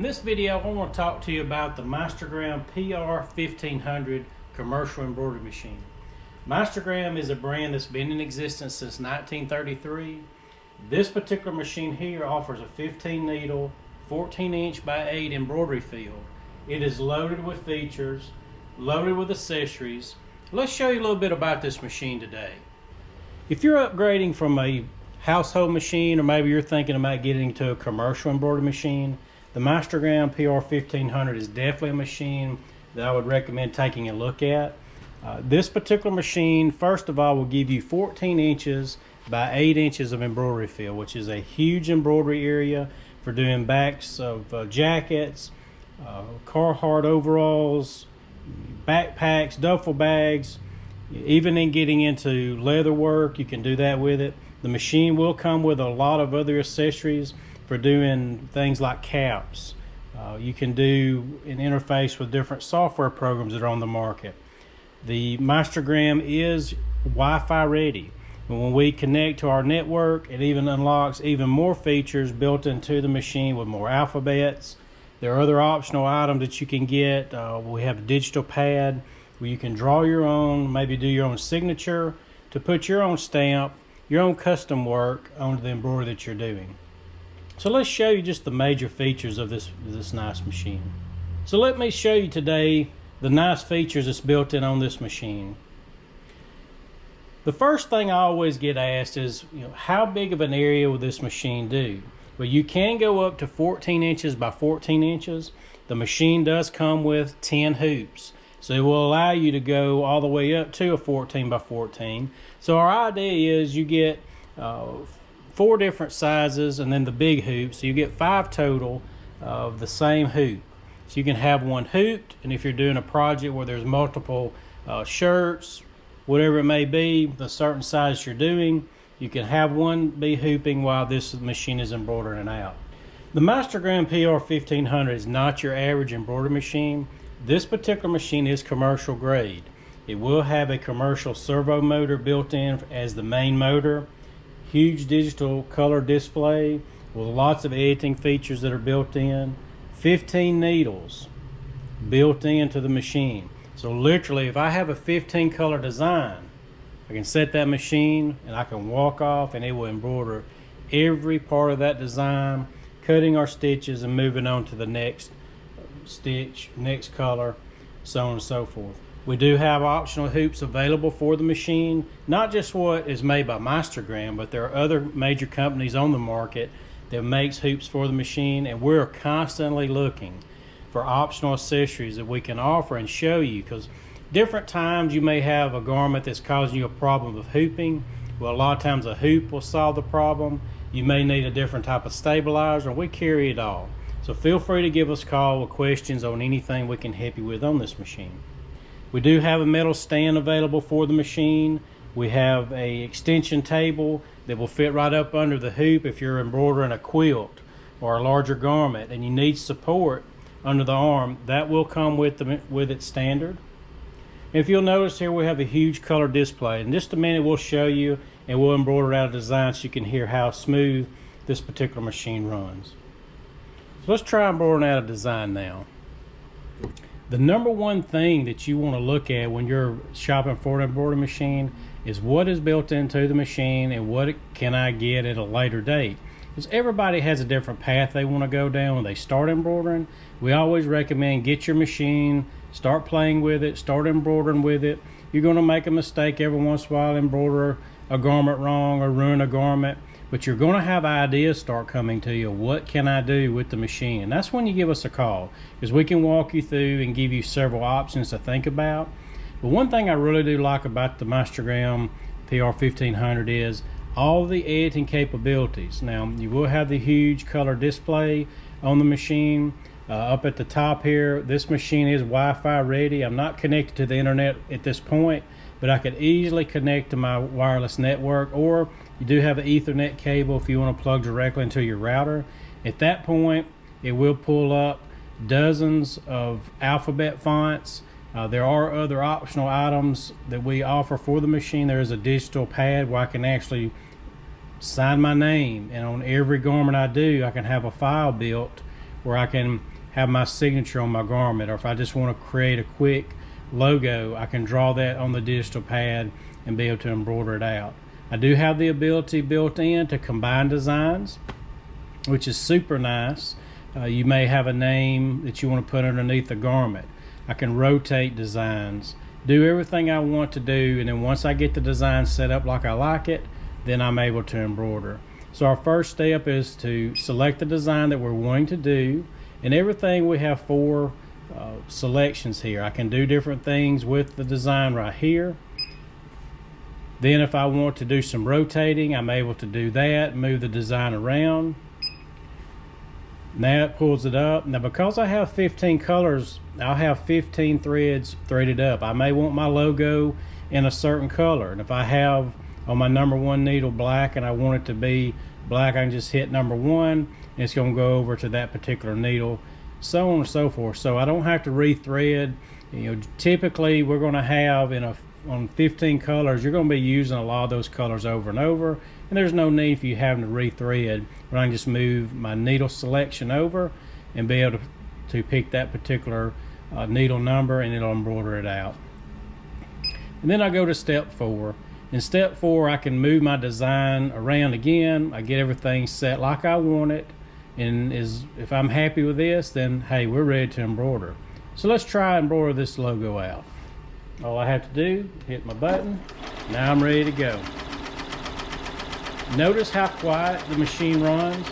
In this video, I want to talk to you about the Meistergram PR1500 commercial embroidery machine. Meistergram is a brand that's been in existence since 1933. This particular machine here offers a 15 needle, 14 inch by 8 embroidery field. It is loaded with features, loaded with accessories. Let's show you a little bit about this machine today. If you're upgrading from a household machine, or maybe you're thinking about getting into a commercial embroidery machine, the Meistergram PR1500 is definitely a machine that I would recommend taking a look at. This particular machine, first of all, will give you 14 inches by 8 inches of embroidery field, which is a huge embroidery area for doing backs of jackets, Carhartt overalls, backpacks, duffel bags, even in getting into leather work. You can do that with it. The machine will come with a lot of other accessories for doing things like caps. You can do an interface with different software programs that are on the market. The Meistergram is Wi-Fi ready. And when we connect to our network, it even unlocks even more features built into the machine with more alphabets. There are other optional items that you can get. We have a digital pad where you can draw your own, maybe do your own signature to put your own stamp, your own custom work onto the embroidery that you're doing. So let's show you just the major features of this nice machine. So let me show you today the nice features that's built in on this machine. The first thing I always get asked is, how big of an area will this machine do? Well, you can go up to 14 inches by 14 inches. The machine does come with 10 hoops. So it will allow you to go all the way up to a 14 by 14. So our idea is you get 4 different sizes and then the big hoop, so you get 5 total of the same hoop. So you can have one hooped, and if you're doing a project where there's multiple shirts, whatever it may be, the certain size you're doing, you can have one be hooping while this machine is embroidering out. The Meistergram PR1500 is not your average embroidery machine. This particular machine is commercial grade. It will have a commercial servo motor built in as the main motor. Huge digital color display with lots of editing features that are built in. 15 needles built into the machine. So literally, if I have a 15 color design, I can set that machine and I can walk off and it will embroider every part of that design, cutting our stitches and moving on to the next stitch, next color, so on and so forth. We do have optional hoops available for the machine, not just what is made by Meistergram, but there are other major companies on the market that makes hoops for the machine, and we're constantly looking for optional accessories that we can offer and show you, because different times you may have a garment that's causing you a problem of hooping. Well, a lot of times a hoop will solve the problem. You may need a different type of stabilizer. We carry it all. So feel free to give us a call with questions on anything we can help you with on this machine. We do have a metal stand available for the machine. We have a extension table that will fit right up under the hoop if you're embroidering a quilt or a larger garment and you need support under the arm. That will come with it standard. If you'll notice here, we have a huge color display. In just a minute we'll show you and we'll embroider out a design so you can hear how smooth this particular machine runs. So let's try embroidering out a design now. The number one thing that you want to look at when you're shopping for an embroidery machine is what is built into the machine and what can I get at a later date. Because everybody has a different path they want to go down when they start embroidering. We always recommend get your machine, start playing with it, start embroidering with it. You're going to make a mistake every once in a while, embroider a garment wrong or ruin a garment. But you're going to have ideas start coming to you. What can I do with the machine? And that's when you give us a call, because we can walk you through and give you several options to think about. But one thing I really do like about the Meistergram PR1500 is all the editing capabilities. Now, you will have the huge color display on the machine. Up at the top here, this machine is Wi-Fi ready. I'm not connected to the internet at this point, but I could easily connect to my wireless network, or you do have an Ethernet cable if you want to plug directly into your router. At that point, it will pull up dozens of alphabet fonts. There are other optional items that we offer for the machine. There is a digital pad where I can actually sign my name, and on every garment I do, I can have a file built where I can have my signature on my garment, or if I just want to create a quick logo, I can draw that on the digital pad and be able to embroider it out. I do have the ability built in to combine designs, which is super nice. You may have a name that you want to put underneath the garment. I can rotate designs, do everything I want to do, and then once I get the design set up like I like it, then I'm able to embroider. So our first step is to select the design that we're wanting to do, and everything, we have 4 selections here. I can do different things with the design right here. Then if I want to do some rotating, I'm able to do that, move the design around. Now it pulls it up. Now because I have 15 colors, I'll have 15 threads threaded up. I may want my logo in a certain color, and if I have on my number 1 needle black and I want it to be black, I can just hit number 1 and it's going to go over to that particular needle, so on and so forth. So I don't have to rethread. You know, typically we're going to have on 15 colors, you're going to be using a lot of those colors over and over, and there's no need for you having to rethread. But I can just move my needle selection over and be able to pick that particular needle number, and it'll embroider it out. And then I go to step 4. In step 4, I can move my design around again. I get everything set like I want it, and if I'm happy with this, then hey, we're ready to embroider. So let's try and embroider this logo out. All I have to do, hit my button. Now I'm ready to go. Notice how quiet the machine runs.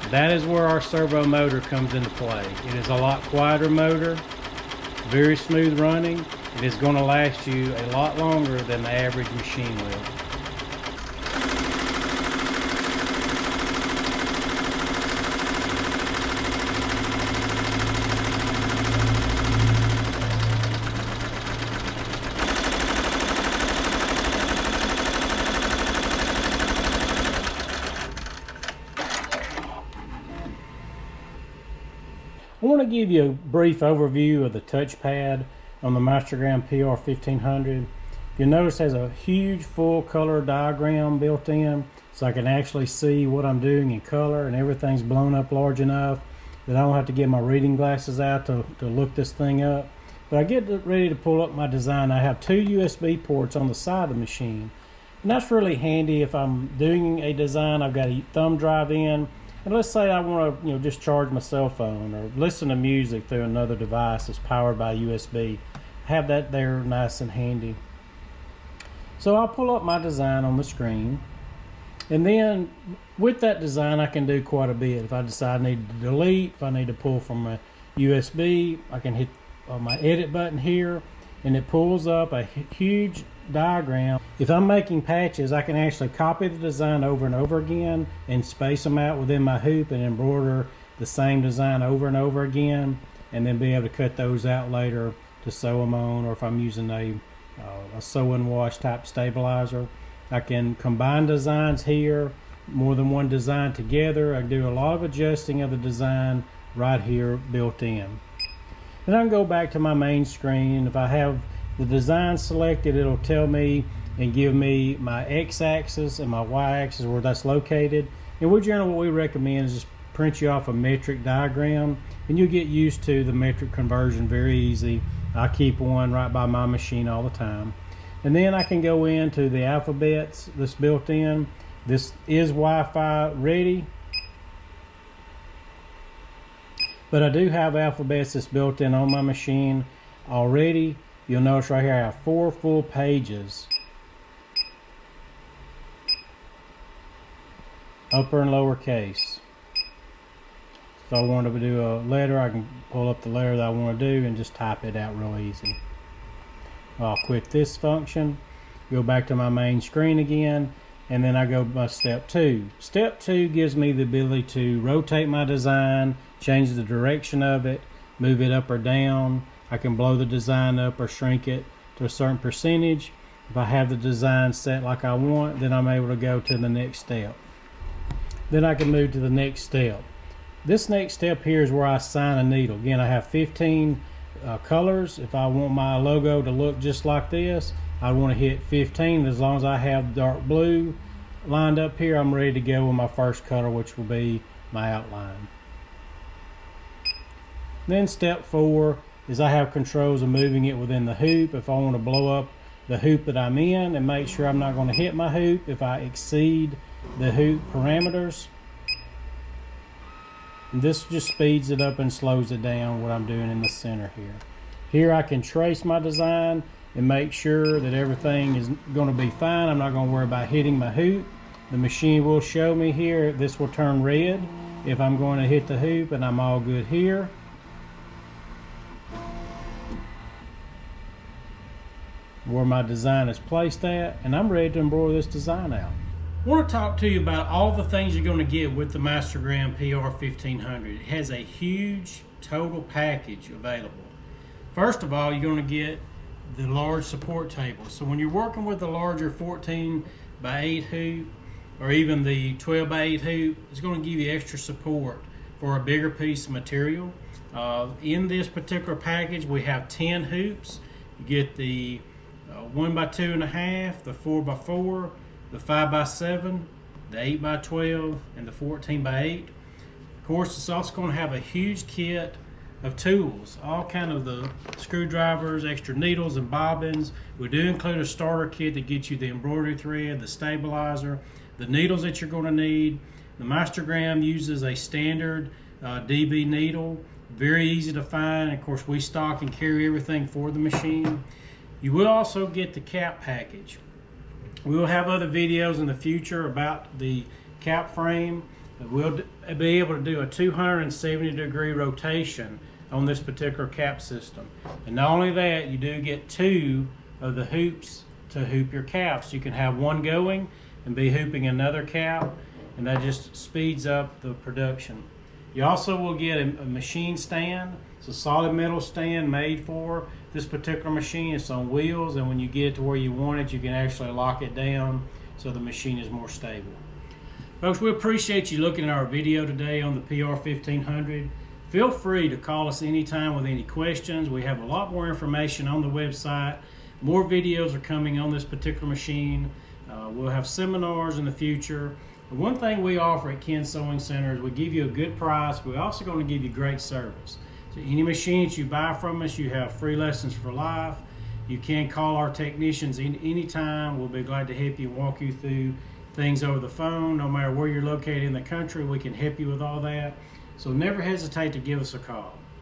That is where our servo motor comes into play. It is a lot quieter motor, very smooth running. It is going to last you a lot longer than the average machine will. I want to give you a brief overview of the touchpad on the Meistergram PR1500. You'll notice it has a huge full color diagram built in, so I can actually see what I'm doing in color, and everything's blown up large enough that I don't have to get my reading glasses out to look this thing up. But I get ready to pull up my design. I have 2 USB ports on the side of the machine, and that's really handy if I'm doing a design. I've got a thumb drive in, and let's say I want to just charge my cell phone or listen to music through another device that's powered by USB. Have that there nice and handy. So I'll pull up my design on the screen, and then with that design I can do quite a bit. If I decide I need to delete, if I need to pull from a USB, I can hit my edit button here, and it pulls up a huge diagram. If I'm making patches, I can actually copy the design over and over again and space them out within my hoop and embroider the same design over and over again, and then be able to cut those out later to sew them on, or if I'm using a sew and wash type stabilizer. I can combine designs here, more than one design together. I can do a lot of adjusting of the design right here built in. Then I can go back to my main screen. If I have the design selected, it'll tell me and give me my x-axis and my y-axis where that's located. And what we recommend is just print you off a metric diagram, and you'll get used to the metric conversion very easy. I keep one right by my machine all the time. And then I can go into the alphabets that's built in. This is Wi-Fi ready, but I do have alphabets that's built in on my machine already. You'll notice right here I have 4 full pages, upper and lower case. If I want to do a letter, I can pull up the letter that I want to do and just type it out real easy. I'll quit this function, go back to my main screen again, and then I go by step 2. Step 2 gives me the ability to rotate my design, change the direction of it, move it up or down. I can blow the design up or shrink it to a certain percentage. If I have the design set like I want, then I'm able to go to the next step. Then I can move to the next step. This next step here is where I assign a needle. Again, I have 15 colors. If I want my logo to look just like this, I want to hit 15. As long as I have dark blue lined up here, I'm ready to go with my first color, which will be my outline. Then step 4 is I have controls of moving it within the hoop. If I want to blow up the hoop that I'm in and make sure I'm not going to hit my hoop if I exceed the hoop parameters. And this just speeds it up and slows it down, what I'm doing in the center here. Here I can trace my design and make sure that everything is going to be fine. I'm not going to worry about hitting my hoop. The machine will show me here, this will turn red if I'm going to hit the hoop, and I'm all good here. Where my design is placed at, and I'm ready to embroider this design out. I want to talk to you about all the things you're going to get with the Meistergram PR1500. It has a huge total package available. First of all, you're going to get the large support table. So when you're working with the larger 14 by 8 hoop or even the 12 by 8 hoop, it's going to give you extra support for a bigger piece of material. In this particular package, we have 10 hoops. You get the 1 by 2.5, the 4 by 4, the 5 by 7, the 8 by 12, and the 14 by 8. Of course, it's also going to have a huge kit of tools, all kind of the screwdrivers, extra needles and bobbins. We do include a starter kit that gets you the embroidery thread, the stabilizer, the needles that you're going to need. The Meistergram uses a standard DB needle, very easy to find. Of course, we stock and carry everything for the machine. You will also get the cap package. We will have other videos in the future about the cap frame. We'll be able to do a 270-degree rotation on this particular cap system. And not only that, you do get 2 of the hoops to hoop your caps. You can have one going and be hooping another cap, and that just speeds up the production. You also will get a machine stand. It's a solid metal stand made for this particular machine. It's on wheels, and when you get it to where you want it, you can actually lock it down so the machine is more stable. Folks, we appreciate you looking at our video today on the PR1500. Feel free to call us anytime with any questions. We have a lot more information on the website. More videos are coming on this particular machine. We'll have seminars in the future. One thing we offer at Ken Sewing Center is we give you a good price. We're also going to give you great service. So any machine that you buy from us, you have free lessons for life. You can call our technicians anytime. We'll be glad to help you, walk you through things over the phone. No matter where you're located in the country, we can help you with all that. So never hesitate to give us a call.